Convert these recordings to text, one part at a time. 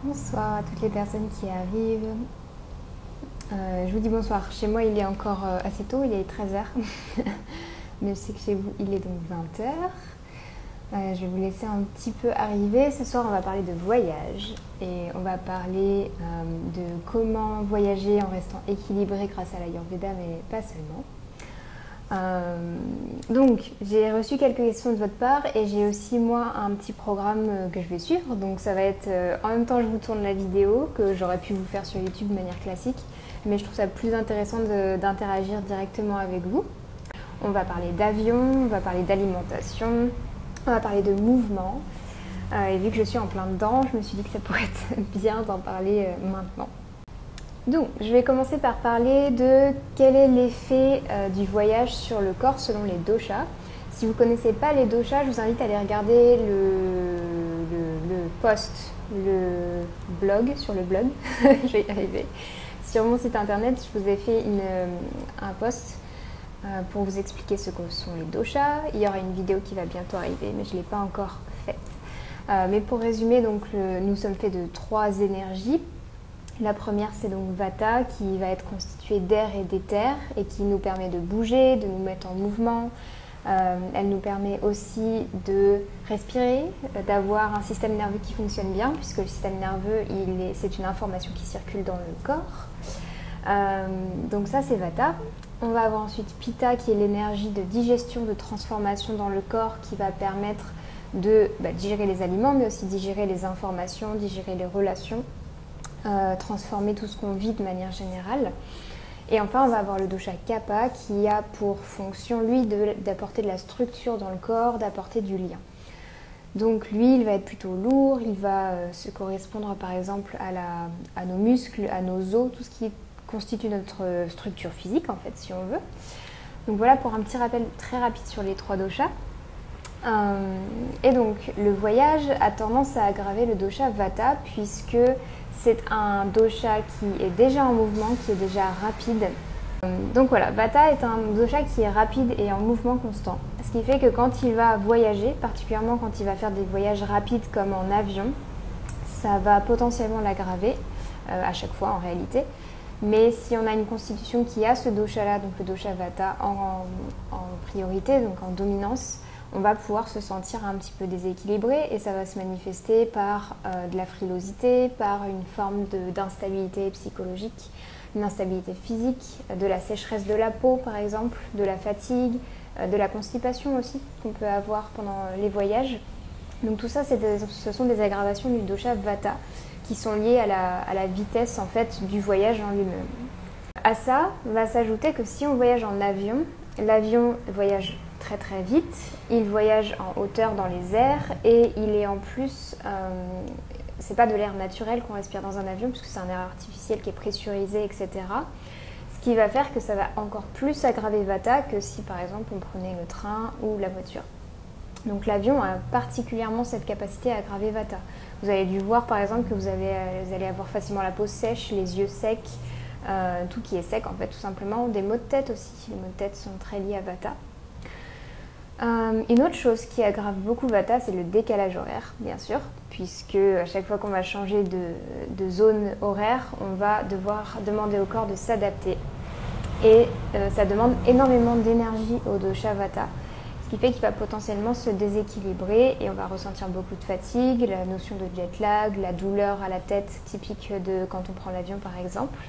Bonsoir à toutes les personnes qui arrivent. Je vous dis bonsoir. Chez moi, il est encore assez tôt, il est 13h. Mais je sais que chez vous, il est donc 20h. Je vais vous laisser un petit peu arriver. Ce soir, on va parler de voyage et on va parler de comment voyager en restant équilibré grâce à l'Ayurveda, mais pas seulement. Donc j'ai reçu quelques questions de votre part et j'ai aussi moi un petit programme que je vais suivre, donc ça va être en même temps je vous tourne la vidéo que j'aurais pu vous faire sur YouTube de manière classique, mais je trouve ça plus intéressant d'interagir directement avec vous. On va parler d'avion, on va parler d'alimentation, on va parler de mouvement, et vu que je suis en plein dedans, je me suis dit que ça pourrait être bien d'en parler maintenant. Donc, je vais commencer par parler de quel est l'effet du voyage sur le corps selon les doshas. Si vous ne connaissez pas les doshas, je vous invite à aller regarder le post, le blog, sur le blog, je vais y arriver. Sur mon site internet, je vous ai fait un post pour vous expliquer ce que sont les doshas. Il y aura une vidéo qui va bientôt arriver, mais je ne l'ai pas encore faite. Mais pour résumer, donc, nous sommes faits de 3 énergies. La première, c'est donc Vata, qui va être constituée d'air et d'éther et qui nous permet de bouger, de nous mettre en mouvement. Elle nous permet aussi de respirer, d'avoir un système nerveux qui fonctionne bien, puisque le système nerveux, c'est une information qui circule dans le corps. Donc ça, c'est Vata. On va avoir ensuite Pitta, qui est l'énergie de digestion, de transformation dans le corps, qui va permettre de digérer les aliments, mais aussi digérer les informations, digérer les relations. Transformer tout ce qu'on vit de manière générale. Et enfin, on va avoir le dosha Kapha qui a pour fonction, lui, d'apporter de la structure dans le corps, d'apporter du lien. Donc lui, il va être plutôt lourd, il va se correspondre par exemple à nos muscles, à nos os, tout ce qui constitue notre structure physique en fait, si on veut. Donc voilà pour un petit rappel très rapide sur les 3 doshas. Et donc le voyage a tendance à aggraver le dosha Vata puisque c'est un dosha qui est déjà en mouvement, qui est déjà rapide. Donc voilà, Vata est un dosha qui est rapide et en mouvement constant. Ce qui fait que quand il va voyager, particulièrement quand il va faire des voyages rapides comme en avion, ça va potentiellement l'aggraver à chaque fois en réalité. Mais si on a une constitution qui a ce dosha-là, donc le dosha Vata en priorité, donc en dominance, on va pouvoir se sentir un petit peu déséquilibré et ça va se manifester par de la frilosité, par une forme d'instabilité psychologique, une instabilité physique, de la sécheresse de la peau par exemple, de la fatigue, de la constipation aussi qu'on peut avoir pendant les voyages. Donc tout ça, ce sont des aggravations du dosha Vata qui sont liées à la vitesse en fait du voyage en lui-même. À ça va s'ajouter que si on voyage en avion, l'avion voyage très très vite, il voyage en hauteur dans les airs et il est en plus, c'est pas de l'air naturel qu'on respire dans un avion puisque c'est un air artificiel qui est pressurisé, etc. Ce qui va faire que ça va encore plus aggraver Vata que si par exemple on prenait le train ou la voiture. Donc l'avion a particulièrement cette capacité à aggraver Vata. Vous avez dû voir par exemple que vous allez avoir facilement la peau sèche, les yeux secs, tout qui est sec en fait tout simplement, des maux de tête aussi. Les maux de tête sont très liés à Vata. Une autre chose qui aggrave beaucoup Vata, c'est le décalage horaire, bien sûr, puisque à chaque fois qu'on va changer de zone horaire, on va devoir demander au corps de s'adapter. Et ça demande énormément d'énergie au dosha Vata, ce qui fait qu'il va potentiellement se déséquilibrer et on va ressentir beaucoup de fatigue, la notion de jet lag, la douleur à la tête typique de quand on prend l'avion par exemple.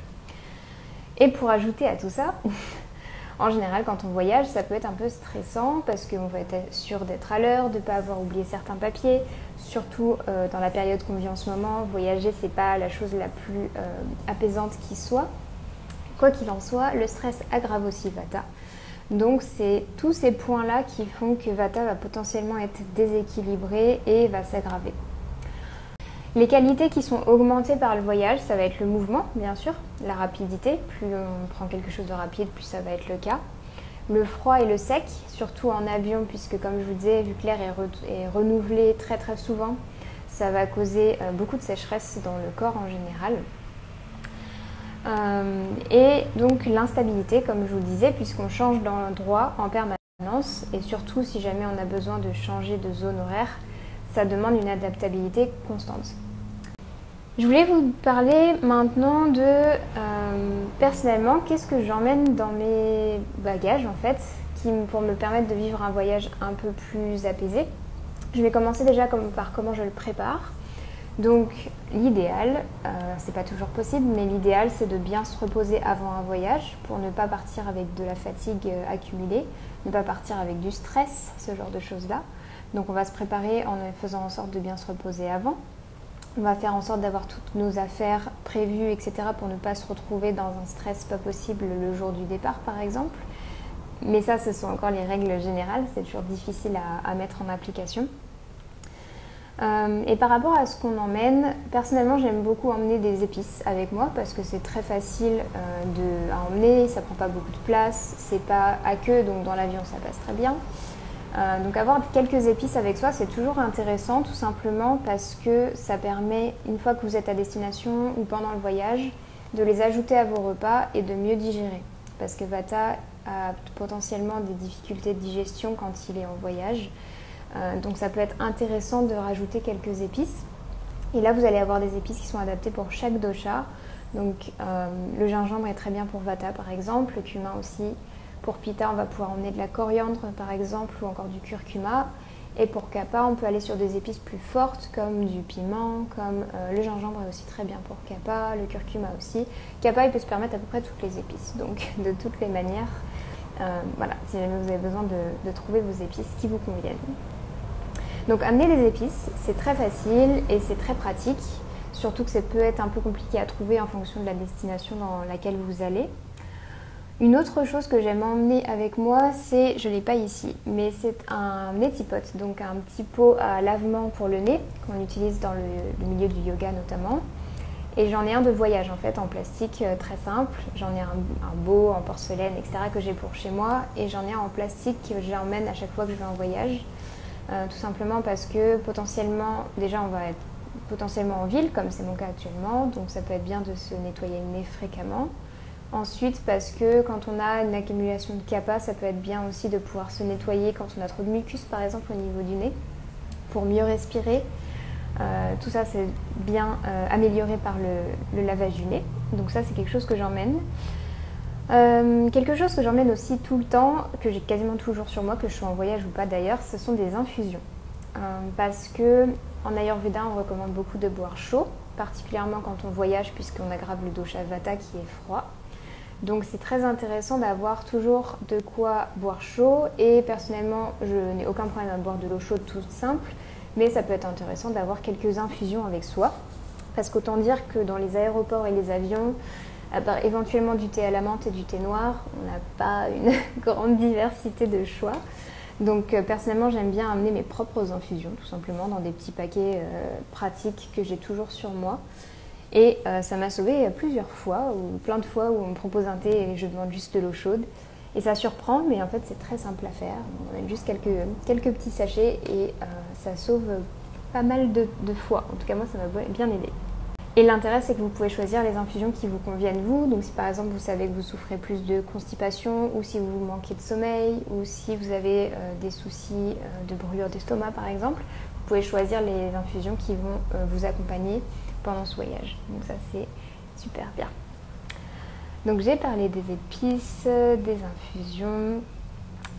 Et pour ajouter à tout ça, en général, quand on voyage, ça peut être un peu stressant parce qu'on va être sûr d'être à l'heure, de ne pas avoir oublié certains papiers. Surtout dans la période qu'on vit en ce moment, voyager, c'est pas la chose la plus apaisante qui soit. Quoi qu'il en soit, le stress aggrave aussi Vata. Donc c'est tous ces points-là qui font que Vata va potentiellement être déséquilibré et va s'aggraver. Les qualités qui sont augmentées par le voyage, ça va être le mouvement, bien sûr, la rapidité. Plus on prend quelque chose de rapide, plus ça va être le cas. Le froid et le sec, surtout en avion, puisque comme je vous disais, vu que l'air est renouvelé très très souvent, ça va causer beaucoup de sécheresse dans le corps en général. Et donc l'instabilité, comme je vous le disais, puisqu'on change d'endroit en permanence, et surtout si jamais on a besoin de changer de zone horaire, ça demande une adaptabilité constante. Je voulais vous parler maintenant de, personnellement, qu'est-ce que j'emmène dans mes bagages en fait, pour me permettre de vivre un voyage un peu plus apaisé. Je vais commencer déjà par comment je le prépare. Donc l'idéal, c'est pas toujours possible, mais l'idéal c'est de bien se reposer avant un voyage pour ne pas partir avec de la fatigue accumulée, ne pas partir avec du stress, ce genre de choses-là. Donc on va se préparer en faisant en sorte de bien se reposer avant. On va faire en sorte d'avoir toutes nos affaires prévues, etc. pour ne pas se retrouver dans un stress pas possible le jour du départ par exemple. Mais ça, ce sont encore les règles générales, c'est toujours difficile à mettre en application. Et par rapport à ce qu'on emmène, personnellement j'aime beaucoup emmener des épices avec moi parce que c'est très facile à emmener, ça prend pas beaucoup de place, c'est pas à queue donc dans l'avion ça passe très bien. Donc avoir quelques épices avec soi c'est toujours intéressant tout simplement parce que ça permet une fois que vous êtes à destination ou pendant le voyage de les ajouter à vos repas et de mieux digérer parce que Vata a potentiellement des difficultés de digestion quand il est en voyage. Donc ça peut être intéressant de rajouter quelques épices. Et là vous allez avoir des épices qui sont adaptées pour chaque dosha. Donc le gingembre est très bien pour Vata par exemple, le cumin aussi. Pour Pitta on va pouvoir emmener de la coriandre par exemple ou encore du curcuma. Et pour Kapha on peut aller sur des épices plus fortes comme du piment, comme le gingembre est aussi très bien pour Kapha, le curcuma aussi. Kapha il peut se permettre à peu près toutes les épices, donc de toutes les manières. Voilà, si jamais vous avez besoin de trouver vos épices qui vous conviennent. Donc amener les épices, c'est très facile et c'est très pratique, surtout que ça peut être un peu compliqué à trouver en fonction de la destination dans laquelle vous allez. Une autre chose que j'aime emmener avec moi, c'est, je ne l'ai pas ici, mais c'est un neti-pot, donc un petit pot à lavement pour le nez, qu'on utilise dans le milieu du yoga notamment. Et j'en ai un de voyage en fait, en plastique très simple. J'en ai un beau en porcelaine, etc. que j'ai pour chez moi. Et j'en ai un en plastique que j'emmène à chaque fois que je vais en voyage. Tout simplement parce que potentiellement, déjà on va être potentiellement en ville, comme c'est mon cas actuellement. Donc ça peut être bien de se nettoyer le nez fréquemment. Ensuite parce que quand on a une accumulation de kapha, ça peut être bien aussi de pouvoir se nettoyer quand on a trop de mucus par exemple au niveau du nez, pour mieux respirer. Tout ça c'est bien amélioré par le lavage du nez, donc ça c'est quelque chose que j'emmène. Quelque chose que j'emmène aussi tout le temps, que j'ai quasiment toujours sur moi, que je sois en voyage ou pas d'ailleurs, ce sont des infusions. Parce que en Ayurveda on recommande beaucoup de boire chaud, particulièrement quand on voyage puisqu'on aggrave le dosha Vata qui est froid. Donc c'est très intéressant d'avoir toujours de quoi boire chaud et personnellement je n'ai aucun problème à boire de l'eau chaude toute simple. Mais ça peut être intéressant d'avoir quelques infusions avec soi. Parce qu'autant dire que dans les aéroports et les avions, à part éventuellement du thé à la menthe et du thé noir, on n'a pas une grande diversité de choix. Donc personnellement, j'aime bien amener mes propres infusions, tout simplement, dans des petits paquets pratiques que j'ai toujours sur moi. Et ça m'a sauvée plusieurs fois, ou plein de fois où on me propose un thé et je demande juste de l'eau chaude. Et ça surprend, mais en fait c'est très simple à faire. On emmène juste quelques petits sachets et ça sauve pas mal de fois. En tout cas moi ça m'a bien aidé. Et l'intérêt c'est que vous pouvez choisir les infusions qui vous conviennent vous. Donc si par exemple vous savez que vous souffrez plus de constipation ou si vous manquez de sommeil ou si vous avez des soucis de brûlure d'estomac par exemple, vous pouvez choisir les infusions qui vont vous accompagner pendant ce voyage. Donc ça c'est super bien. Donc j'ai parlé des épices, des infusions.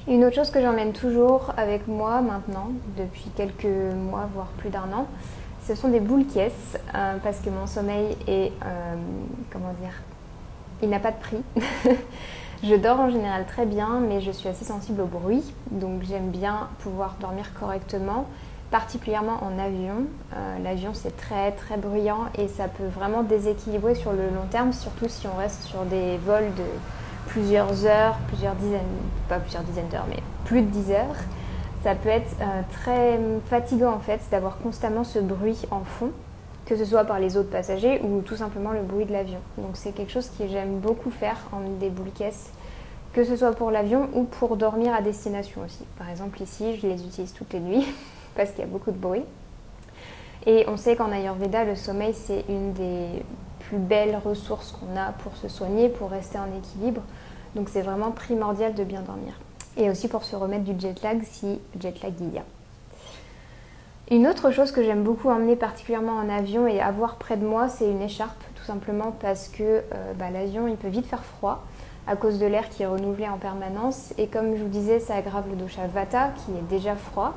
Une autre chose que j'emmène toujours avec moi maintenant, depuis quelques mois, voire plus d'un an, ce sont des boules caisses, parce que mon sommeil est, comment dire, il n'a pas de prix. Je dors en général très bien, mais je suis assez sensible au bruit, donc j'aime bien pouvoir dormir correctement. Particulièrement en avion. L'avion c'est très très bruyant et ça peut vraiment déséquilibrer sur le long terme, surtout si on reste sur des vols de plusieurs heures, pas plusieurs dizaines d'heures, mais plus de 10 heures. Ça peut être très fatigant en fait d'avoir constamment ce bruit en fond, que ce soit par les autres passagers ou tout simplement le bruit de l'avion. Donc c'est quelque chose que j'aime beaucoup faire, emmener des boules caisses, que ce soit pour l'avion ou pour dormir à destination aussi. Par exemple ici, je les utilise toutes les nuits. Parce qu'il y a beaucoup de bruit. Et on sait qu'en Ayurveda, le sommeil, c'est une des plus belles ressources qu'on a pour se soigner, pour rester en équilibre. Donc c'est vraiment primordial de bien dormir. Et aussi pour se remettre du jet lag si jet lag il y a. Une autre chose que j'aime beaucoup emmener particulièrement en avion et avoir près de moi, c'est une écharpe, tout simplement parce que l'avion il peut vite faire froid à cause de l'air qui est renouvelé en permanence, et comme je vous disais, ça aggrave le dosha vata qui est déjà froid.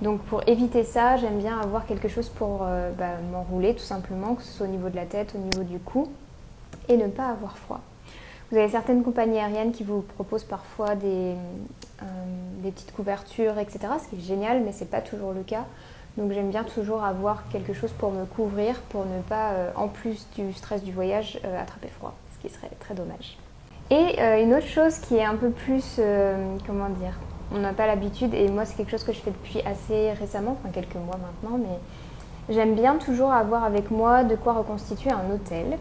Donc pour éviter ça, j'aime bien avoir quelque chose pour m'enrouler tout simplement, que ce soit au niveau de la tête, au niveau du cou, et ne pas avoir froid. Vous avez certaines compagnies aériennes qui vous proposent parfois des petites couvertures, etc., ce qui est génial, mais ce n'est pas toujours le cas. Donc j'aime bien toujours avoir quelque chose pour me couvrir, pour ne pas, en plus du stress du voyage, attraper froid, ce qui serait très dommage. Et une autre chose qui est un peu plus, comment dire, on n'a pas l'habitude, et moi c'est quelque chose que je fais depuis assez récemment, enfin quelques mois maintenant, mais j'aime bien toujours avoir avec moi de quoi reconstituer un hôtel.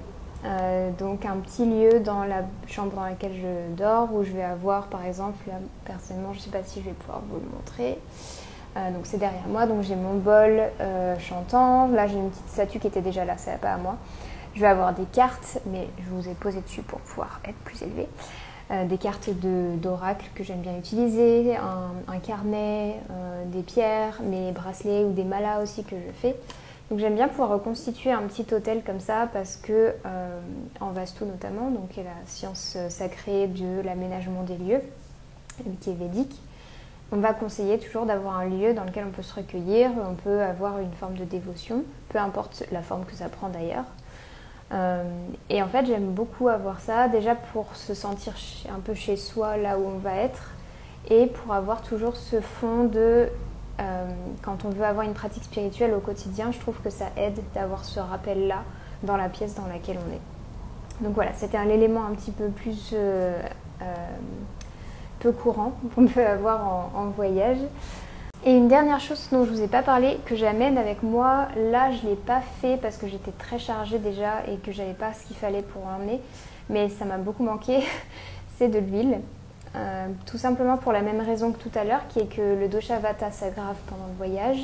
Donc un petit lieu dans la chambre dans laquelle je dors, où je vais avoir par exemple, là, personnellement je ne sais pas si je vais pouvoir vous le montrer, donc c'est derrière moi, donc j'ai mon bol chantant, là j'ai une petite statue qui était déjà là, ça va pas à moi. Je vais avoir des cartes, mais je vous ai posé dessus pour pouvoir être plus élevé. Des cartes d'oracle que j'aime bien utiliser, un carnet, des pierres, mes bracelets ou des malas aussi que je fais. Donc j'aime bien pouvoir reconstituer un petit hôtel comme ça parce que en Vastu notamment, donc qui est la science sacrée de l'aménagement des lieux, qui est védique, on va conseiller toujours d'avoir un lieu dans lequel on peut se recueillir, on peut avoir une forme de dévotion, peu importe la forme que ça prend d'ailleurs. Et en fait j'aime beaucoup avoir ça, déjà pour se sentir un peu chez soi là où on va être, et pour avoir toujours ce fond de quand on veut avoir une pratique spirituelle au quotidien, je trouve que ça aide d'avoir ce rappel là dans la pièce dans laquelle on est. Donc voilà, c'était un élément un petit peu plus peu courant qu'on peut avoir en voyage. Et une dernière chose dont je ne vous ai pas parlé, que j'amène avec moi, là je ne l'ai pas fait parce que j'étais très chargée déjà et que j'avais pas ce qu'il fallait pour l'emmener, mais ça m'a beaucoup manqué, c'est de l'huile. Tout simplement pour la même raison que tout à l'heure, qui est que le dosha vata s'aggrave pendant le voyage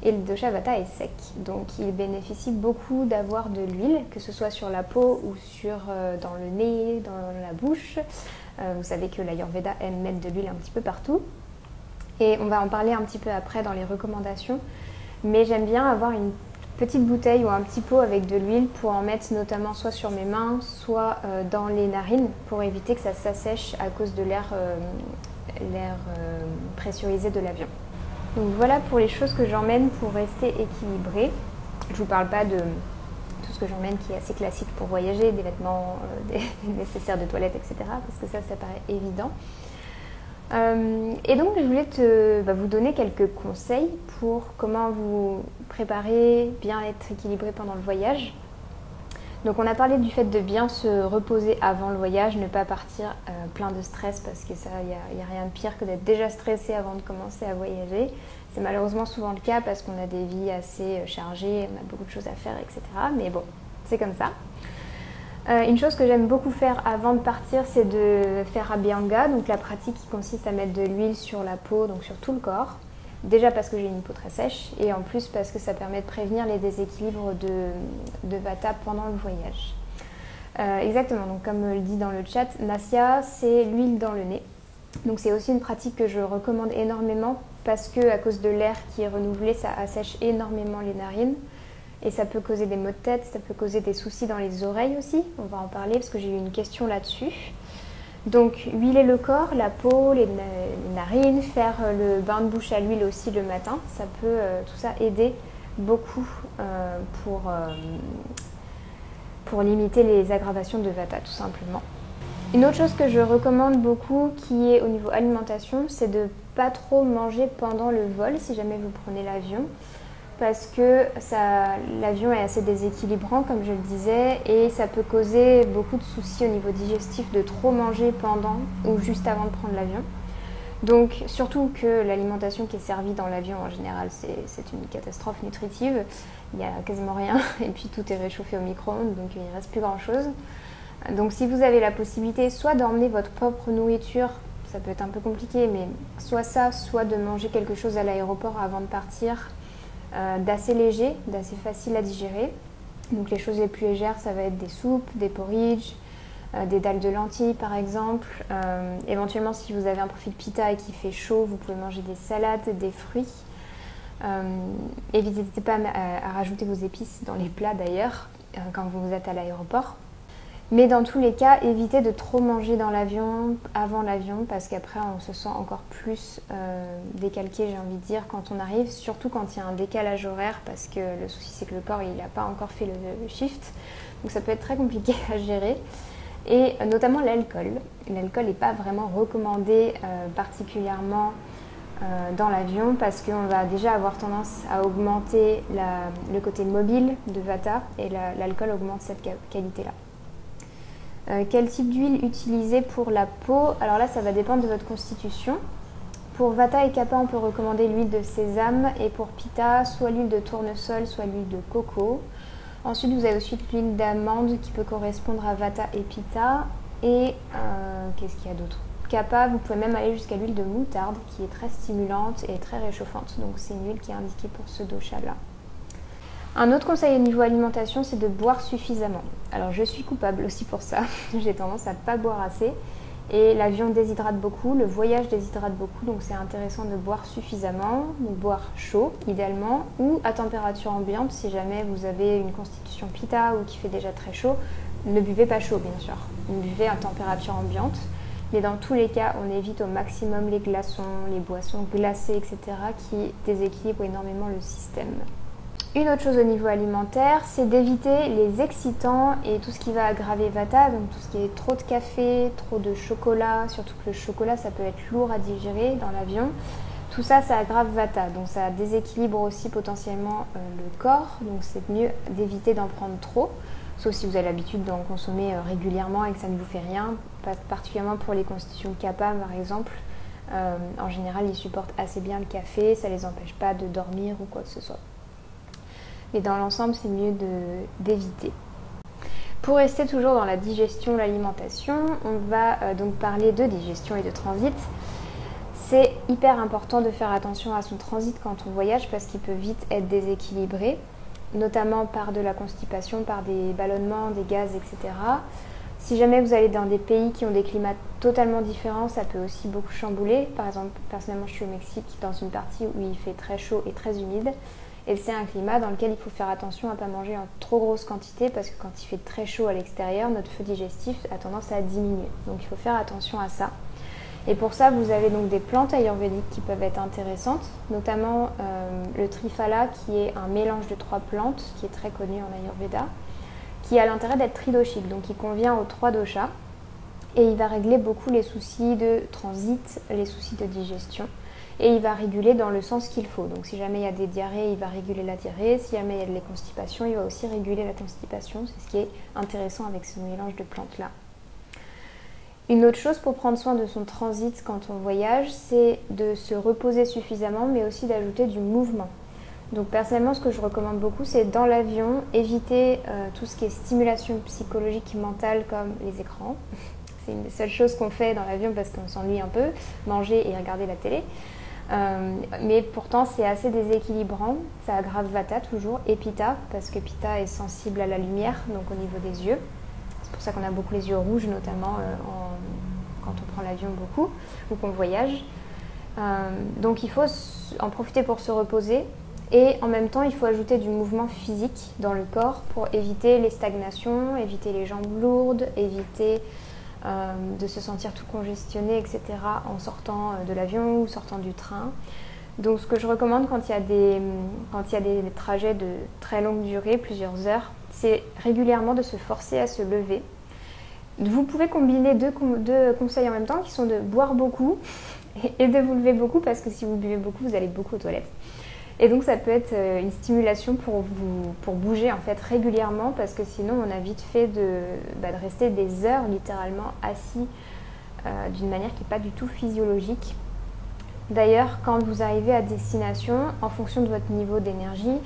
et le dosha vata est sec. Donc il bénéficie beaucoup d'avoir de l'huile, que ce soit sur la peau ou dans le nez, dans la bouche. Vous savez que l'Ayurveda aime mettre de l'huile un petit peu partout. Et on va en parler un petit peu après dans les recommandations. Mais j'aime bien avoir une petite bouteille ou un petit pot avec de l'huile pour en mettre notamment soit sur mes mains, soit dans les narines pour éviter que ça s'assèche à cause de l'air pressurisé de l'avion. Donc voilà pour les choses que j'emmène pour rester équilibrée. Je ne vous parle pas de tout ce que j'emmène qui est assez classique pour voyager, des vêtements, des nécessaires de toilette, etc. Parce que ça paraît évident. Et donc je voulais vous donner quelques conseils pour comment vous préparer, bien être équilibré pendant le voyage. Donc on a parlé du fait de bien se reposer avant le voyage, ne pas partir plein de stress parce que ça, il n'y a rien de pire que d'être déjà stressé avant de commencer à voyager. C'est malheureusement souvent le cas parce qu'on a des vies assez chargées, on a beaucoup de choses à faire, etc. Mais bon, c'est comme ça. Une chose que j'aime beaucoup faire avant de partir, c'est de faire Abhyanga, donc la pratique qui consiste à mettre de l'huile sur la peau, donc sur tout le corps. Déjà parce que j'ai une peau très sèche et en plus parce que ça permet de prévenir les déséquilibres de Vata pendant le voyage. Exactement, donc comme le dit dans le chat, Nasya, c'est l'huile dans le nez. Donc c'est aussi une pratique que je recommande énormément parce que à cause de l'air qui est renouvelé, ça assèche énormément les narines. Et ça peut causer des maux de tête, ça peut causer des soucis dans les oreilles aussi. On va en parler parce que j'ai eu une question là-dessus. Donc huiler le corps, la peau, les narines, faire le bain de bouche à l'huile aussi le matin. Ça peut tout ça aider beaucoup pour limiter les aggravations de Vata tout simplement. Une autre chose que je recommande beaucoup qui est au niveau alimentation, c'est de ne pas trop manger pendant le vol si jamais vous prenez l'avion. Parce que l'avion est assez déséquilibrant comme je le disais et ça peut causer beaucoup de soucis au niveau digestif de trop manger pendant ou juste avant de prendre l'avion. Donc surtout que l'alimentation qui est servie dans l'avion en général c'est une catastrophe nutritive, il n'y a quasiment rien et puis tout est réchauffé au micro-ondes donc il ne reste plus grand chose. Donc si vous avez la possibilité soit d'emmener votre propre nourriture, ça peut être un peu compliqué mais soit ça, soit de manger quelque chose à l'aéroport avant de partir, d'assez léger, d'assez facile à digérer. Donc les choses les plus légères, ça va être des soupes, des porridge, des dalles de lentilles par exemple. Éventuellement, si vous avez un profil pitta et qu'il fait chaud, vous pouvez manger des salades, des fruits. N'hésitez pas à rajouter vos épices dans les plats d'ailleurs, quand vous êtes à l'aéroport. Mais dans tous les cas, évitez de trop manger dans l'avion, avant l'avion, parce qu'après on se sent encore plus décalqué, j'ai envie de dire, quand on arrive, surtout quand il y a un décalage horaire, parce que le souci c'est que le corps il n'a pas encore fait le shift, donc ça peut être très compliqué à gérer. Et notamment l'alcool. L'alcool n'est pas vraiment recommandé particulièrement dans l'avion parce qu'on va déjà avoir tendance à augmenter le côté mobile de Vata et l'alcool augmente cette qualité-là. Quel type d'huile utiliser pour la peau? Alors là, ça va dépendre de votre constitution. Pour Vata et Kapha, on peut recommander l'huile de sésame et pour Pitta, soit l'huile de tournesol, soit l'huile de coco. Ensuite, vous avez aussi l'huile d'amande qui peut correspondre à Vata et Pitta. Et qu'est-ce qu'il y a d'autre? Kapha, vous pouvez même aller jusqu'à l'huile de moutarde qui est très stimulante et très réchauffante. Donc c'est une huile qui est indiquée pour ce dosha-là. Un autre conseil au niveau alimentation, c'est de boire suffisamment. Alors je suis coupable aussi pour ça, j'ai tendance à ne pas boire assez. Et l'avion déshydrate beaucoup, le voyage déshydrate beaucoup, donc c'est intéressant de boire suffisamment, de boire chaud idéalement, ou à température ambiante si jamais vous avez une constitution Pitta ou qui fait déjà très chaud. Ne buvez pas chaud bien sûr, buvez à température ambiante. Mais dans tous les cas, on évite au maximum les glaçons, les boissons glacées, etc. qui déséquilibrent énormément le système. Une autre chose au niveau alimentaire, c'est d'éviter les excitants et tout ce qui va aggraver Vata, donc tout ce qui est trop de café, trop de chocolat, surtout que le chocolat ça peut être lourd à digérer dans l'avion. Tout ça, ça aggrave Vata, donc ça déséquilibre aussi potentiellement le corps, donc c'est mieux d'éviter d'en prendre trop, sauf si vous avez l'habitude d'en consommer régulièrement et que ça ne vous fait rien, particulièrement pour les constitutions Kapha par exemple. En général, ils supportent assez bien le café, ça ne les empêche pas de dormir ou quoi que ce soit. Mais dans l'ensemble, c'est mieux d'éviter. Pour rester toujours dans la digestion, l'alimentation, on va donc parler de digestion et de transit. C'est hyper important de faire attention à son transit quand on voyage parce qu'il peut vite être déséquilibré, notamment par de la constipation, par des ballonnements, des gaz, etc. Si jamais vous allez dans des pays qui ont des climats totalement différents, ça peut aussi beaucoup chambouler. Par exemple, personnellement, je suis au Mexique, dans une partie où il fait très chaud et très humide. Et c'est un climat dans lequel il faut faire attention à ne pas manger en trop grosse quantité parce que quand il fait très chaud à l'extérieur, notre feu digestif a tendance à diminuer. Donc il faut faire attention à ça. Et pour ça, vous avez donc des plantes ayurvédiques qui peuvent être intéressantes, notamment le triphala qui est un mélange de 3 plantes qui est très connu en Ayurveda, qui a l'intérêt d'être tridoshique, donc il convient aux 3 doshas et il va régler beaucoup les soucis de transit, les soucis de digestion. Et il va réguler dans le sens qu'il faut. Donc si jamais il y a des diarrhées, il va réguler la diarrhée. Si jamais il y a des constipations, il va aussi réguler la constipation. C'est ce qui est intéressant avec ce mélange de plantes-là. Une autre chose pour prendre soin de son transit quand on voyage, c'est de se reposer suffisamment, mais aussi d'ajouter du mouvement. Donc personnellement, ce que je recommande beaucoup, c'est dans l'avion, éviter tout ce qui est stimulation psychologique et mentale comme les écrans. C'est une des seules choses qu'on fait dans l'avion parce qu'on s'ennuie un peu, manger et regarder la télé. Mais pourtant c'est assez déséquilibrant, ça aggrave Vata toujours et Pitta parce que Pitta est sensible à la lumière, donc au niveau des yeux. C'est pour ça qu'on a beaucoup les yeux rouges notamment quand on prend l'avion beaucoup ou qu'on voyage. Donc il faut en profiter pour se reposer et en même temps il faut ajouter du mouvement physique dans le corps pour éviter les stagnations, éviter les jambes lourdes, éviter de se sentir tout congestionné, etc. en sortant de l'avion ou sortant du train. Donc ce que je recommande quand il y a des trajets de très longue durée, plusieurs heures, c'est régulièrement de se forcer à se lever. Vous pouvez combiner deux conseils en même temps qui sont de boire beaucoup et de vous lever beaucoup parce que si vous buvez beaucoup, vous allez beaucoup aux toilettes. Et donc ça peut être une stimulation pour bouger en fait régulièrement parce que sinon on a vite fait de rester des heures littéralement assis d'une manière qui n'est pas du tout physiologique. D'ailleurs, quand vous arrivez à destination, en fonction de votre niveau d'énergie,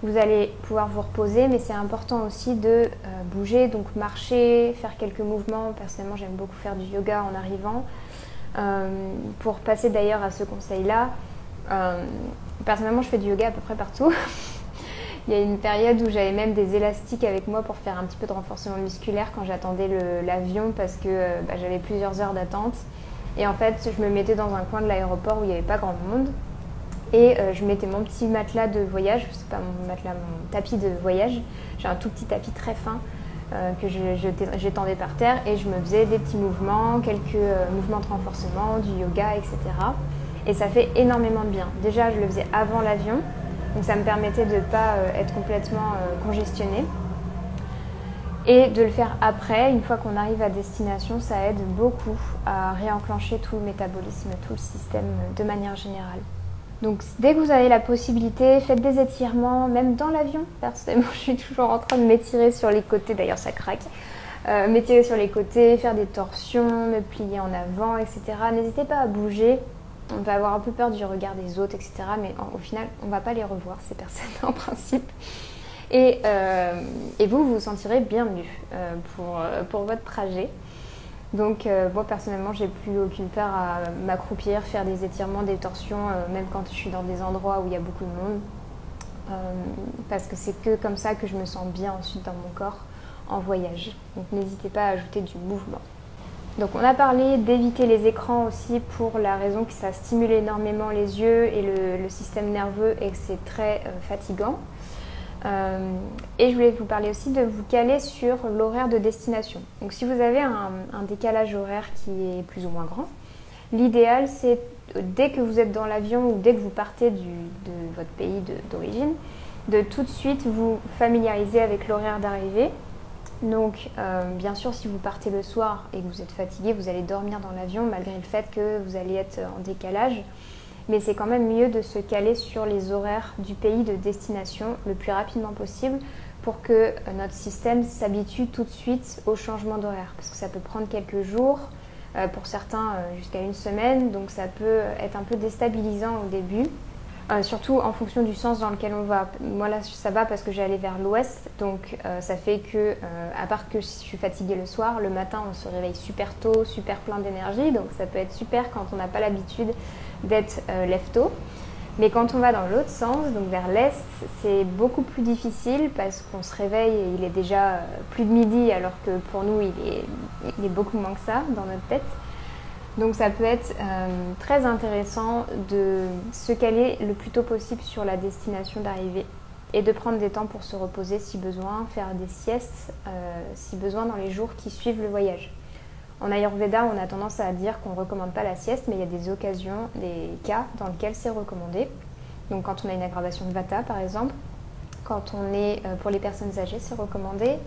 vous allez pouvoir vous reposer, mais c'est important aussi de bouger, donc marcher, faire quelques mouvements. Personnellement, j'aime beaucoup faire du yoga en arrivant. Pour passer d'ailleurs à ce conseil-là, personnellement, je fais du yoga à peu près partout. Il y a une période où j'avais même des élastiques avec moi pour faire un petit peu de renforcement musculaire quand j'attendais l'avion parce que j'avais plusieurs heures d'attente. Et en fait, je me mettais dans un coin de l'aéroport où il n'y avait pas grand monde. Et je mettais mon petit matelas de voyage, c'est pas mon matelas, mon tapis de voyage. J'ai un tout petit tapis très fin que j'étendais par terre et je me faisais des petits mouvements, quelques mouvements de renforcement, du yoga, etc. Et ça fait énormément de bien. Déjà, je le faisais avant l'avion, donc ça me permettait de ne pas être complètement congestionnée. Et de le faire après, une fois qu'on arrive à destination, ça aide beaucoup à réenclencher tout le métabolisme, tout le système de manière générale. Donc dès que vous avez la possibilité, faites des étirements, même dans l'avion. Personnellement, je suis toujours en train de m'étirer sur les côtés, d'ailleurs ça craque. M'étirer sur les côtés, faire des torsions, me plier en avant, etc. N'hésitez pas à bouger. On va avoir un peu peur du regard des autres, etc. Mais au final, on ne va pas les revoir, ces personnes en principe. Et vous vous sentirez bien mieux pour votre trajet. Donc moi personnellement j'ai plus aucune peur à m'accroupir, faire des étirements, des torsions, même quand je suis dans des endroits où il y a beaucoup de monde, parce que c'est que comme ça que je me sens bien ensuite dans mon corps en voyage. Donc n'hésitez pas à ajouter du mouvement. Donc on a parlé d'éviter les écrans aussi pour la raison que ça stimule énormément les yeux et le système nerveux et que c'est très fatigant. Et je voulais vous parler aussi de vous caler sur l'horaire de destination. Donc si vous avez un décalage horaire qui est plus ou moins grand, l'idéal c'est dès que vous êtes dans l'avion ou dès que vous partez de votre pays d'origine, de tout de suite vous familiariser avec l'horaire d'arrivée. Donc bien sûr si vous partez le soir et que vous êtes fatigué, vous allez dormir dans l'avion malgré le fait que vous allez être en décalage. Mais c'est quand même mieux de se caler sur les horaires du pays de destination le plus rapidement possible pour que notre système s'habitue tout de suite au changement d'horaire. Parce que ça peut prendre quelques jours, pour certains jusqu'à une semaine, donc ça peut être un peu déstabilisant au début. Surtout en fonction du sens dans lequel on va. Moi là ça va parce que j'ai allé vers l'ouest, donc ça fait que, à part que je suis fatiguée le soir, le matin on se réveille super tôt, super plein d'énergie, donc ça peut être super quand on n'a pas l'habitude d'être lève-tôt. Mais quand on va dans l'autre sens, donc vers l'est, c'est beaucoup plus difficile parce qu'on se réveille et il est déjà plus de midi alors que pour nous il est beaucoup moins que ça dans notre tête. Donc ça peut être très intéressant de se caler le plus tôt possible sur la destination d'arrivée et de prendre des temps pour se reposer si besoin, faire des siestes si besoin dans les jours qui suivent le voyage. En Ayurveda, on a tendance à dire qu'on ne recommande pas la sieste, mais il y a des occasions, des cas dans lesquels c'est recommandé. Donc quand on a une aggravation de Vata par exemple, quand on est, pour les personnes âgées, c'est recommandé.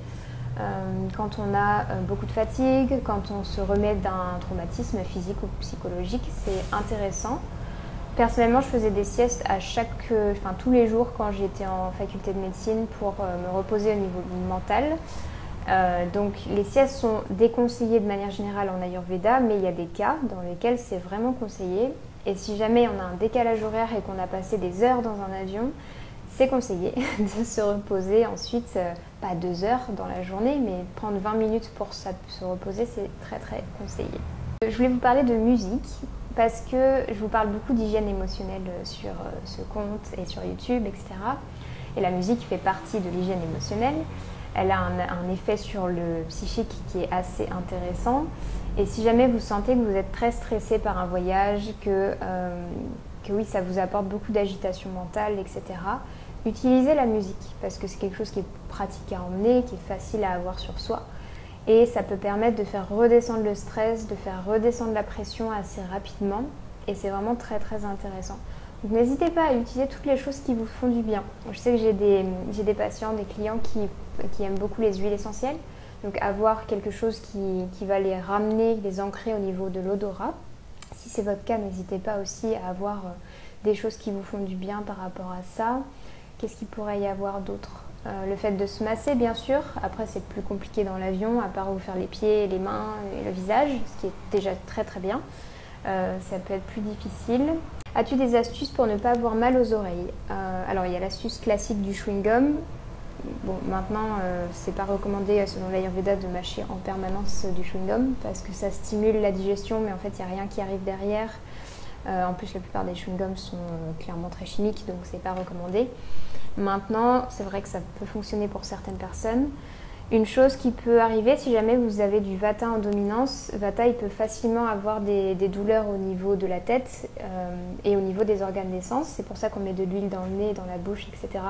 Quand on a beaucoup de fatigue, quand on se remet d'un traumatisme physique ou psychologique, c'est intéressant. Personnellement, je faisais des siestes tous les jours quand j'étais en faculté de médecine pour me reposer au niveau mental. Donc les siestes sont déconseillées de manière générale en Ayurveda, mais il y a des cas dans lesquels c'est vraiment conseillé. Et si jamais on a un décalage horaire et qu'on a passé des heures dans un avion, c'est conseillé de se reposer ensuite, pas 2 heures dans la journée, mais prendre 20 minutes pour se reposer, c'est très très conseillé. Je voulais vous parler de musique parce que je vous parle beaucoup d'hygiène émotionnelle sur ce compte et sur YouTube, etc. Et la musique fait partie de l'hygiène émotionnelle. Elle a un effet sur le psychique qui est assez intéressant. Et si jamais vous sentez que vous êtes très stressé par un voyage, que oui, ça vous apporte beaucoup d'agitation mentale, etc., utilisez la musique parce que c'est quelque chose qui est pratique à emmener, qui est facile à avoir sur soi. Et ça peut permettre de faire redescendre le stress, de faire redescendre la pression assez rapidement. Et c'est vraiment très très intéressant. Donc n'hésitez pas à utiliser toutes les choses qui vous font du bien. Je sais que j'ai des patients, des clients qui aiment beaucoup les huiles essentielles. Donc avoir quelque chose qui va les ramener, les ancrer au niveau de l'odorat. Si c'est votre cas, n'hésitez pas aussi à avoir des choses qui vous font du bien par rapport à ça. Qu'est-ce qu'il pourrait y avoir d'autre ? Le fait de se masser, bien sûr. Après, c'est plus compliqué dans l'avion, à part vous faire les pieds, les mains et le visage, ce qui est déjà très très bien. Ça peut être plus difficile. As-tu des astuces pour ne pas avoir mal aux oreilles ? Alors, il y a l'astuce classique du chewing-gum. Bon, maintenant, c'est pas recommandé selon l'Ayurveda de mâcher en permanence du chewing-gum parce que ça stimule la digestion, mais en fait, il n'y a rien qui arrive derrière. En plus, la plupart des chewing-gums sont clairement très chimiques, donc c'est pas recommandé. Maintenant, c'est vrai que ça peut fonctionner pour certaines personnes. Une chose qui peut arriver si jamais vous avez du Vata en dominance, Vata il peut facilement avoir des douleurs au niveau de la tête et au niveau des organes des sens. C'est pour ça qu'on met de l'huile dans le nez, dans la bouche, etc.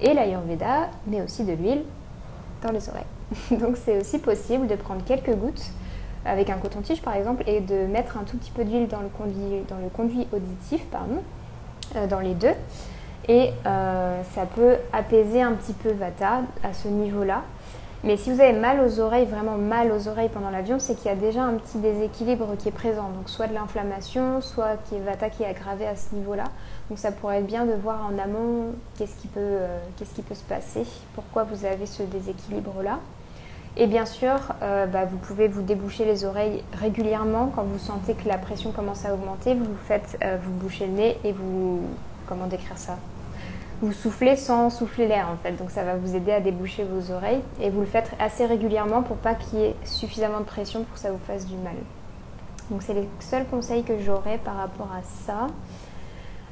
Et l'Ayurveda met aussi de l'huile dans les oreilles. Donc c'est aussi possible de prendre quelques gouttes avec un coton-tige par exemple et de mettre un tout petit peu d'huile dans le conduit auditif, dans les deux. Et ça peut apaiser un petit peu Vata à ce niveau-là. Mais si vous avez mal aux oreilles, vraiment mal aux oreilles pendant l'avion, c'est qu'il y a déjà un petit déséquilibre qui est présent. Donc soit de l'inflammation, soit qui est Vata qui est aggravé à ce niveau-là. Donc ça pourrait être bien de voir en amont qu'est-ce qui peut se passer, pourquoi vous avez ce déséquilibre-là. Et bien sûr, vous pouvez vous déboucher les oreilles régulièrement quand vous sentez que la pression commence à augmenter. Vous bouchez le nez et comment décrire ça ? Vous soufflez sans souffler l'air en fait, donc ça va vous aider à déboucher vos oreilles et vous le faites assez régulièrement pour pas qu'il y ait suffisamment de pression pour que ça vous fasse du mal. Donc c'est les seuls conseils que j'aurais par rapport à ça.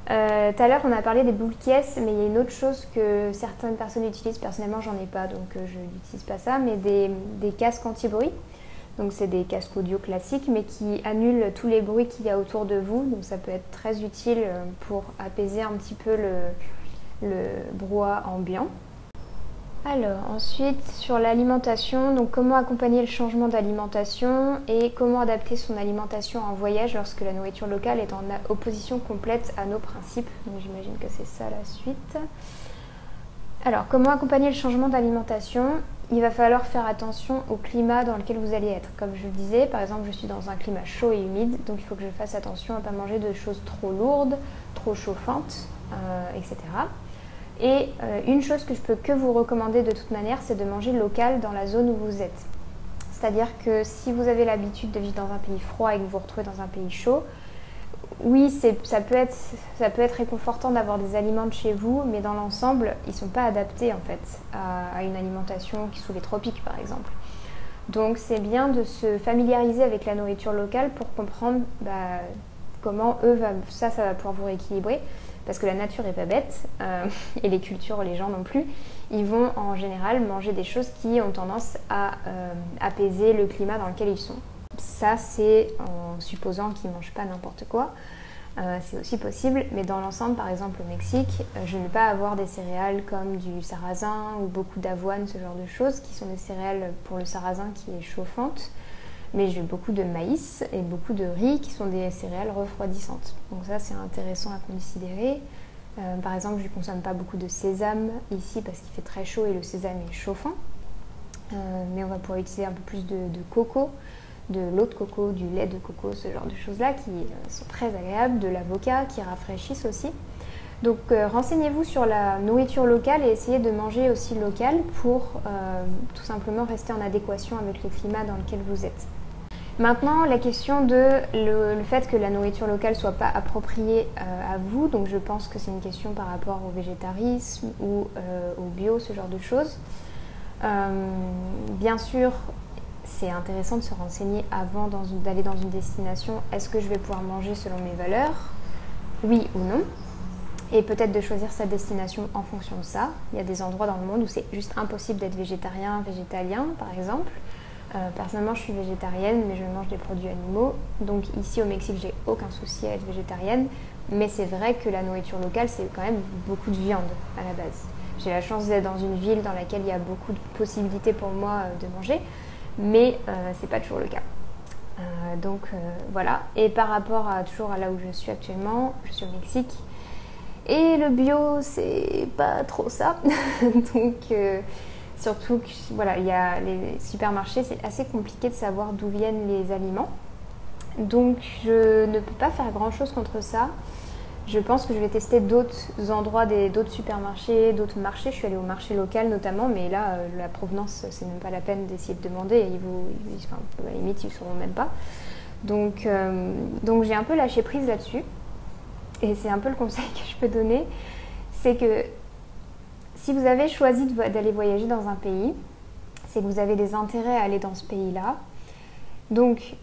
Tout à l'heure on a parlé des boules caisses, mais il y a une autre chose que certaines personnes utilisent, personnellement j'en ai pas donc je n'utilise pas ça, mais des casques anti-bruit. Donc c'est des casques audio classiques mais qui annulent tous les bruits qu'il y a autour de vous, donc ça peut être très utile pour apaiser un petit peu le brouhaha ambiant. Alors ensuite sur l'alimentation, donc comment accompagner le changement d'alimentation et comment adapter son alimentation en voyage lorsque la nourriture locale est en opposition complète à nos principes. Donc j'imagine que c'est ça la suite. Alors comment accompagner le changement d'alimentation? Il va falloir faire attention au climat dans lequel vous allez être. Comme je le disais, par exemple je suis dans un climat chaud et humide, donc il faut que je fasse attention à ne pas manger de choses trop lourdes, trop chauffantes, etc. Et une chose que je peux que vous recommander de toute manière, c'est de manger local dans la zone où vous êtes. C'est-à-dire que si vous avez l'habitude de vivre dans un pays froid et que vous vous retrouvez dans un pays chaud, oui, ça peut être réconfortant d'avoir des aliments de chez vous, mais dans l'ensemble, ils ne sont pas adaptés en fait à une alimentation qui est sous les tropiques par exemple. Donc c'est bien de se familiariser avec la nourriture locale pour comprendre comment ça va pouvoir vous rééquilibrer. Parce que la nature est pas bête, et les cultures, les gens non plus, ils vont en général manger des choses qui ont tendance à apaiser le climat dans lequel ils sont. Ça, c'est en supposant qu'ils ne mangent pas n'importe quoi, c'est aussi possible, mais dans l'ensemble, par exemple au Mexique, je ne vais pas avoir des céréales comme du sarrasin ou beaucoup d'avoine, ce genre de choses, qui sont des céréales pour le sarrasin qui est chauffante. Mais j'ai beaucoup de maïs et beaucoup de riz qui sont des céréales refroidissantes. Donc ça c'est intéressant à considérer. Par exemple je ne consomme pas beaucoup de sésame ici parce qu'il fait très chaud et le sésame est chauffant. Mais on va pouvoir utiliser un peu plus de coco, de l'eau de coco, du lait de coco, ce genre de choses-là qui sont très agréables, de l'avocat qui rafraîchissent aussi. Donc renseignez-vous sur la nourriture locale et essayez de manger aussi local pour tout simplement rester en adéquation avec le climat dans lequel vous êtes. Maintenant, la question de le fait que la nourriture locale ne soit pas appropriée à vous, donc je pense que c'est une question par rapport au végétarisme ou au bio, ce genre de choses. Bien sûr, c'est intéressant de se renseigner avant d'aller dans une destination. Est-ce que je vais pouvoir manger selon mes valeurs? Oui ou non? Et peut-être de choisir sa destination en fonction de ça. Il y a des endroits dans le monde où c'est juste impossible d'être végétarien, végétalien par exemple. Personnellement je suis végétarienne mais je mange des produits animaux. Donc ici au Mexique j'ai aucun souci à être végétarienne. Mais c'est vrai que la nourriture locale c'est quand même beaucoup de viande à la base. J'ai la chance d'être dans une ville dans laquelle il y a beaucoup de possibilités pour moi de manger. Mais c'est pas toujours le cas. Voilà. Et par rapport toujours à là où je suis actuellement, je suis au Mexique. Et le bio, c'est pas trop ça. Donc, surtout que voilà, il y a les supermarchés, c'est assez compliqué de savoir d'où viennent les aliments. Donc, je ne peux pas faire grand-chose contre ça. Je pense que je vais tester d'autres endroits, d'autres supermarchés, d'autres marchés. Je suis allée au marché local notamment, mais là, la provenance, c'est même pas la peine d'essayer de demander. À la limite, ils ne sauront même pas. Donc j'ai un peu lâché prise là-dessus. Et c'est un peu le conseil que je peux donner, c'est que si vous avez choisi d'aller voyager dans un pays, c'est que vous avez des intérêts à aller dans ce pays-là. Donc,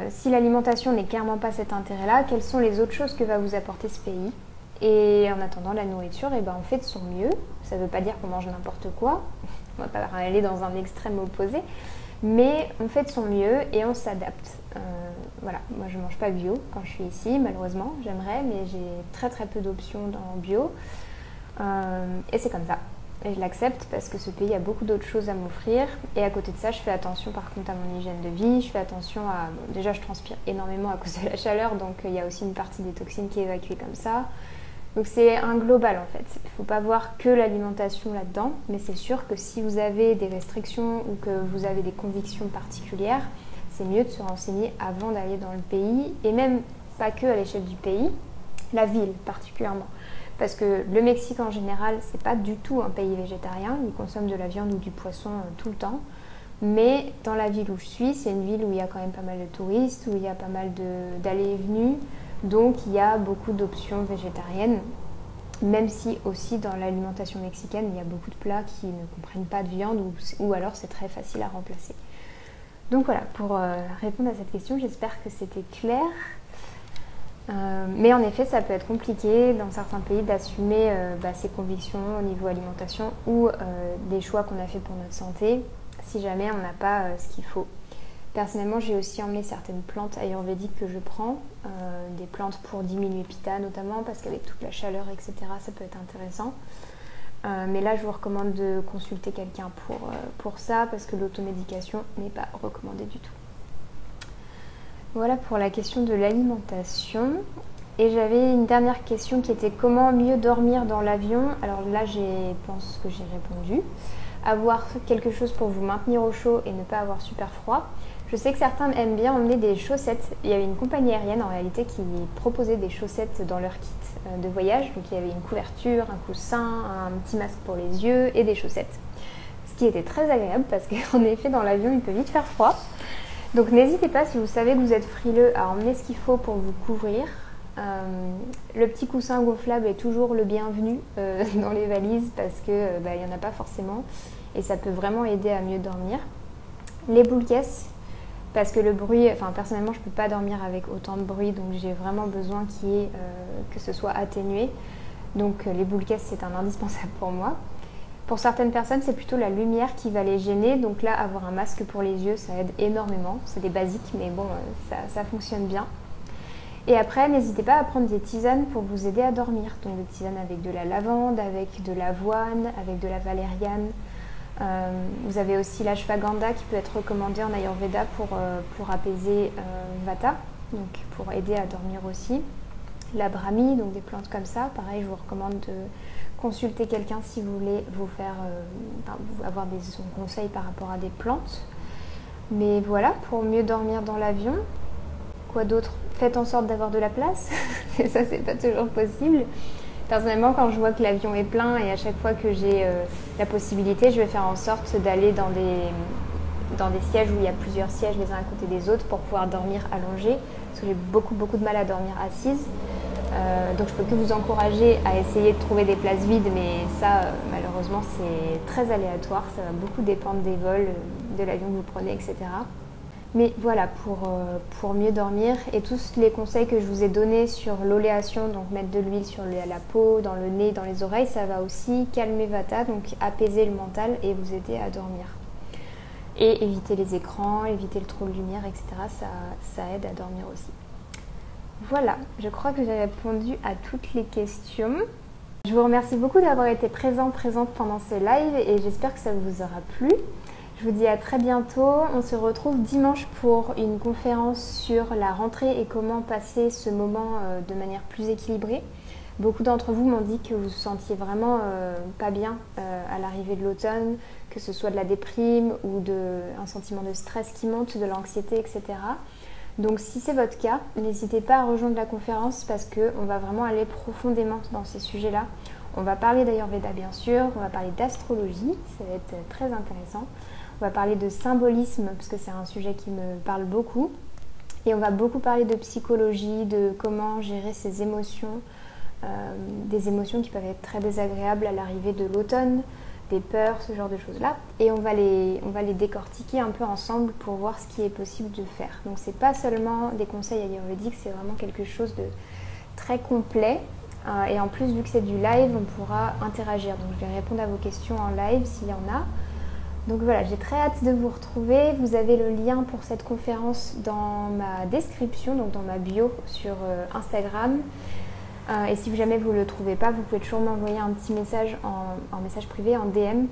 si l'alimentation n'est clairement pas cet intérêt-là, quelles sont les autres choses que va vous apporter ce pays? Et en attendant, la nourriture, on fait de son mieux. Ça ne veut pas dire qu'on mange n'importe quoi. on va pas aller dans un extrême opposé, mais on fait de son mieux et on s'adapte. Voilà, moi je mange pas bio quand je suis ici, malheureusement, j'aimerais, mais j'ai très très peu d'options dans bio. Et c'est comme ça. Et je l'accepte parce que ce pays a beaucoup d'autres choses à m'offrir. Et à côté de ça, je fais attention par contre à mon hygiène de vie. Je fais attention à... Bon, déjà, je transpire énormément à cause de la chaleur, donc il y a aussi une partie des toxines qui est évacuée comme ça. Donc c'est un global en fait. Il ne faut pas voir que l'alimentation là-dedans. Mais c'est sûr que si vous avez des restrictions ou que vous avez des convictions particulières, c'est mieux de se renseigner avant d'aller dans le pays. Et même pas que à l'échelle du pays, la ville particulièrement. Parce que le Mexique en général, c'est pas du tout un pays végétarien, ils consomment de la viande ou du poisson tout le temps. Mais dans la ville où je suis, c'est une ville où il y a quand même pas mal de touristes, où il y a pas mal d'allées et venues. Donc il y a beaucoup d'options végétariennes, même si aussi dans l'alimentation mexicaine, il y a beaucoup de plats qui ne comprennent pas de viande ou alors c'est très facile à remplacer. Donc voilà, pour répondre à cette question, j'espère que c'était clair. Mais en effet, ça peut être compliqué dans certains pays d'assumer ses convictions au niveau alimentation ou des choix qu'on a fait pour notre santé si jamais on n'a pas ce qu'il faut. Personnellement, j'ai aussi emmené certaines plantes ayurvédiques que je prends, des plantes pour diminuer Pitta notamment, parce qu'avec toute la chaleur, etc., ça peut être intéressant. Mais là, je vous recommande de consulter quelqu'un pour ça, parce que l'automédication n'est pas recommandée du tout. Voilà pour la question de l'alimentation. Et j'avais une dernière question qui était comment mieux dormir dans l'avion. Alors là, je pense que j'ai répondu. Avoir quelque chose pour vous maintenir au chaud et ne pas avoir super froid. Je sais que certains aiment bien emmener des chaussettes. Il y avait une compagnie aérienne en réalité qui proposait des chaussettes dans leur kit de voyage. Donc il y avait une couverture, un coussin, un petit masque pour les yeux et des chaussettes. Ce qui était très agréable parce qu'en effet dans l'avion il peut vite faire froid. Donc n'hésitez pas, si vous savez que vous êtes frileux, à emmener ce qu'il faut pour vous couvrir. Le petit coussin gonflable est toujours le bienvenu dans les valises parce que il n'y en a pas forcément et ça peut vraiment aider à mieux dormir. Les boules caisses, parce que le bruit, personnellement je ne peux pas dormir avec autant de bruit, donc j'ai vraiment besoin que ce soit atténué. Donc les boules caisses c'est un indispensable pour moi. Pour certaines personnes, c'est plutôt la lumière qui va les gêner. Donc là, avoir un masque pour les yeux, ça aide énormément. C'est des basiques, mais bon, ça fonctionne bien. Et après, n'hésitez pas à prendre des tisanes pour vous aider à dormir. Donc des tisanes avec de la lavande, avec de l'avoine, avec de la valériane. Vous avez aussi l'ashwagandha qui peut être recommandé en Ayurveda pour apaiser Vata, donc pour aider à dormir aussi. La brahmi, donc des plantes comme ça. Pareil, je vous recommande de consulter quelqu'un si vous voulez avoir des conseils par rapport à des plantes. Mais voilà, pour mieux dormir dans l'avion. Quoi d'autre? Faites en sorte d'avoir de la place. Et ça, c'est pas toujours possible. Personnellement, quand je vois que l'avion est plein et à chaque fois que j'ai la possibilité, je vais faire en sorte d'aller dans des sièges où il y a plusieurs sièges les uns à côté des autres pour pouvoir dormir allongé. Parce que j'ai beaucoup de mal à dormir assise. Donc je peux que vous encourager à essayer de trouver des places vides, mais ça malheureusement c'est très aléatoire, ça va beaucoup dépendre des vols, de l'avion que vous prenez, etc. Mais voilà, pour mieux dormir et tous les conseils que je vous ai donnés sur l'oléation, donc mettre de l'huile sur la peau, dans le nez, dans les oreilles, ça va aussi calmer Vata, donc apaiser le mental et vous aider à dormir. Et éviter les écrans, éviter le trop de lumière, etc. Ça aide à dormir aussi. Voilà, je crois que j'ai répondu à toutes les questions. Je vous remercie beaucoup d'avoir été présente pendant ce live et j'espère que ça vous aura plu. Je vous dis à très bientôt. On se retrouve dimanche pour une conférence sur la rentrée et comment passer ce moment de manière plus équilibrée. Beaucoup d'entre vous m'ont dit que vous vous sentiez vraiment pas bien à l'arrivée de l'automne, que ce soit de la déprime ou un sentiment de stress qui monte, de l'anxiété, etc. Donc si c'est votre cas, n'hésitez pas à rejoindre la conférence parce qu'on va vraiment aller profondément dans ces sujets-là. On va parler d'Ayurveda bien sûr, on va parler d'astrologie, ça va être très intéressant. On va parler de symbolisme parce que c'est un sujet qui me parle beaucoup. Et on va beaucoup parler de psychologie, de comment gérer ses émotions, des émotions qui peuvent être très désagréables à l'arrivée de l'automne, des peurs, ce genre de choses-là. Et on va les décortiquer un peu ensemble pour voir ce qui est possible de faire. Donc c'est pas seulement des conseils ayurvédiques, c'est vraiment quelque chose de très complet. Et en plus, vu que c'est du live, on pourra interagir. Donc je vais répondre à vos questions en live s'il y en a. Donc voilà, j'ai très hâte de vous retrouver. Vous avez le lien pour cette conférence dans ma description, donc dans ma bio sur Instagram. Et si jamais vous ne le trouvez pas, vous pouvez toujours m'envoyer un petit message en message privé, en DM.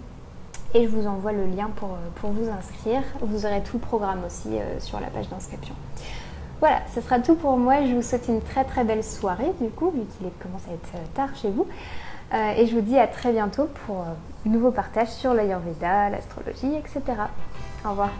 Et je vous envoie le lien pour vous inscrire. Vous aurez tout le programme aussi sur la page d'inscription. Voilà, ce sera tout pour moi. Je vous souhaite une très très belle soirée du coup, vu qu'il commence à être tard chez vous. Et je vous dis à très bientôt pour de nouveaux partages sur l'Ayurveda, l'astrologie, etc. Au revoir.